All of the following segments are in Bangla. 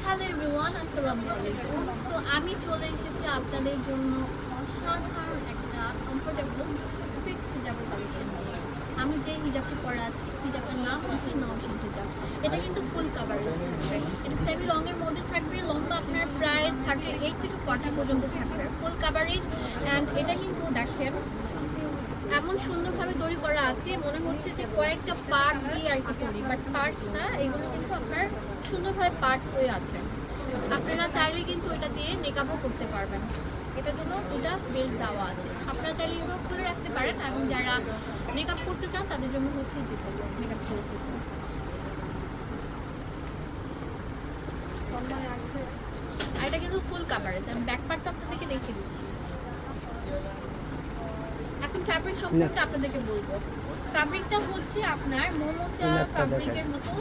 হ্যালো এভরিওয়ান, আসসালামু আলাইকুম। সো আমি চলে এসেছি আপনাদের জন্য অসাধারণ একটা কমফোর্টেবল ফিক্সড হিজাবের কালেকশন নিয়ে। আমি যে হিজাবটি পরে আছি, হিজাবটার নাম হচ্ছে নওশিন হিজাব। এটা কিন্তু ফুল কাভারেজ থাকবে, এটা সেমি লংয়ের মধ্যে থাকবে। লম্বা আপনার প্রায় 38 থেকে 40 পর্যন্ত থাকবে, ফুল কাভারেজ। অ্যান্ড এটা কিন্তু দেখেন এমন সুন্দরভাবে তৈরি করা আছে, মনে হচ্ছে যে কয়েকটা পার্ট দিয়ে আর কি তৈরি, বাট পার্ট না, এগুলো কিন্তু আপনার সুন্দরভাবে পার্ট হয়ে আছে। আপনারা চাইলে কিন্তু এটা দিয়ে মেকআপও করতে পারবেন, এটার জন্য দুটা বেল্ট দেওয়া আছে। আপনারা চাইলে এগুলো খুলে রাখতে পারেন, এবং যারা মেকআপ করতে চান তাদের জন্য হচ্ছে যেতে মেকআপ করতে। আর এটা কিন্তু ফুল কাভারেজ। আমি ব্যাক পার্টটা আপনাদেরকে দেখিয়ে দিচ্ছি। এখন ফ্যাব্রিক সম্পর্কে আপনাদেরকে বলবো। ফ্যাব্রিকটা হচ্ছে আপনার মোমোচা ফ্যাব্রিকের মতো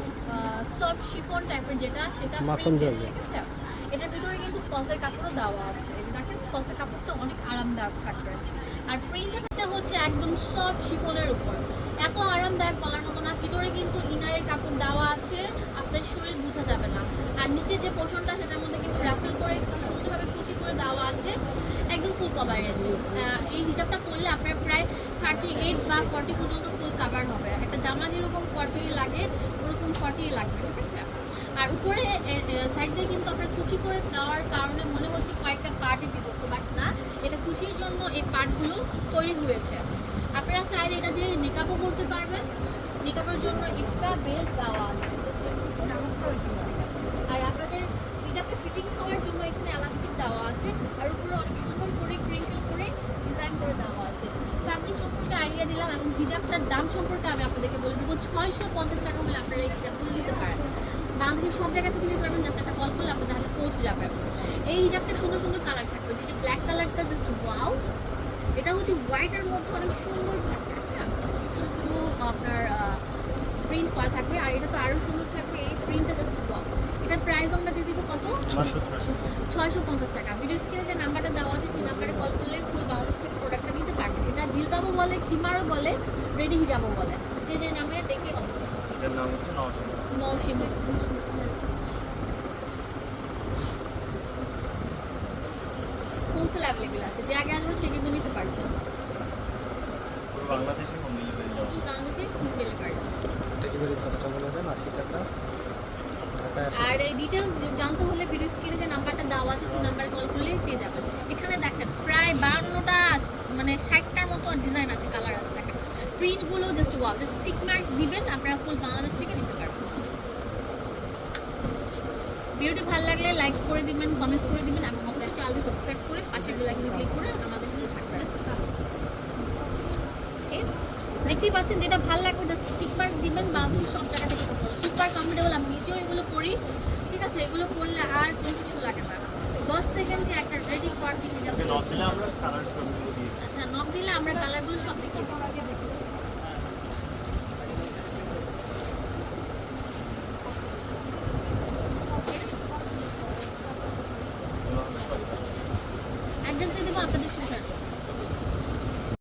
সফট শিফন টাইপের, যেটা সেটা প্রিন্টেড, ঠিক আছে। এটার ভিতরে কিন্তু ফলসের কাপড়ও দেওয়া আছে। এই দেখেন ফলসের কাপড়টা অনেক আরামদায়ক থাকবে। আর প্রিন্টটা হচ্ছে একদম সফট শিফনের উপর, এত আরামদায়ক বলার মতো না। ভিতরে কিন্তু ইনারের কাপড় দেওয়া আছে, আপনার শরীর বোঝা যাবে না। আর নিচে যে পোর্শনটা সেটার মধ্যে কিন্তু র্যাপেল করে সুন্দরভাবে কুচি করে দেওয়া আছে, একদম ফুল কভারেজ। এই হিজাবটা পরলে আপনার প্রায় 38 বা 40 পর্যন্ত ফুল কাভার হবে। একটা জামা যেরকম 40 লাগে ওরকম 40 লাগবে, ঠিক আছে। আর উপরে সাইড দিয়ে কিন্তু আপনার কুচি করে দেওয়ার কারণে মনে হচ্ছে কয়েকটা পার্টে বিভক্ত, বাট না, এটা কুচির জন্য এই পার্টগুলো তৈরি হয়েছে। আপনারা চাইলে এটা দিয়ে মেকআপও করতে পারবেন, মেকআপের জন্য এক্সট্রা বেল্ট দেওয়া আছে। আর আপনাদের হিজাবটা ফিটিং হওয়ার জন্য এখানে এলাস্টিক দেওয়া আছে, আর উপরে অনেক সুন্দর করে ক্রিঙ্কেল করে ডিজাইন করে দেওয়া আছে। ফ্যাব্রিক সম্পর্কে আইডিয়া দিলাম, এবং হিজাবটার দাম সম্পর্কে আমি আপনাদেরকে বলে দেবো। 650 টাকা হলে আপনারা এই হিজাবগুলো নিতে পারেন। বাংলাদেশের সব জায়গা থেকে নিতে পারবেন, জাস্ট একটা কল করলে আপনাদের হাতে পৌঁছে যাবে। এই হিজাবটা সুন্দর সুন্দর কালার থাকবে, যে ব্ল্যাক কালারটা জাস্ট ওয়াও, এটা হচ্ছে হোয়াইটের মধ্যে অনেক সুন্দর থাকবে, হ্যাঁ, শুধু শুধু আপনার প্রিন্ট করা থাকবে। আর এটা তো আরও সুন্দর থাকবে, এই প্রিন্টটা জাস্ট ওয়াও। এটার প্রাইস আমরা দিয়ে দিব কত? 650 টাকা। ভিডিও স্ক্রিনে যে নাম্বারটা দেওয়া আছে সেই নাম্বারে কল করলে ফুল বাংলাদেশ থেকে প্রোডাক্টটা নিতে পারবেন। এটা জিলবাবও বলে, খিমারও বলে, রেডি হিজাবও বলে, যে যে নামে দেখে এটার নাম হচ্ছে নওশিন। হোলসেল অ্যাভেলেবেল আছে, যে আগে আসবেন সে কিন্তু নিতে পারছেন। বাংলাদেশে হোম ডেলিভারি দাও। বাংলাদেশে হোম ডেলিভারি। ডেলিভারি চার্জটা বলে দেন 80 টাকা। আর এই ডিটেলস জানতে হলে ভিডিও স্ক্রিনে যে নাম্বারটা দেওয়া আছে সেই নাম্বারে কল করলেই পেয়ে যাবেন। এখানে দেখেন প্রায় 52টা মানে 60টার মতো ডিজাইন আছে, কালার আছে। দেখেন প্রিন্টগুলো just wow, just tick mark দিবেন, আপনারা ফুল বাংলাদেশ থেকে নিতে পারবেন। ভিডিওটি ভালো লাগলে লাইক করে দিবেন, কমেন্টস করে দিবেন, এবং অবশ্যই চ্যানেলটি সাবস্ক্রাইব করে পাশের বেল আইকনে ক্লিক করে আমাদের সাথে থাকবেন। ওকে, দেখতেই পাচ্ছেন যেটা ভালো লাগবে জাস্ট টিক মার্ক দিবেন। বাংলাদেশের সব জায়গা থেকে সুপার কমফোর্টেবল। আমি নিজেও এগুলো পরি, ঠিক আছে। এগুলো পরলে আর কোনো কিছু লাগে না। 10 সেকেন্ডে একটা রেডি পার্টি হিজাব। নক দিলে আমরা কালার সবগুলো দিয়ে দিই। আচ্ছা, নক দিলে আমরা কালারগুলো সব দেখিয়ে দিই।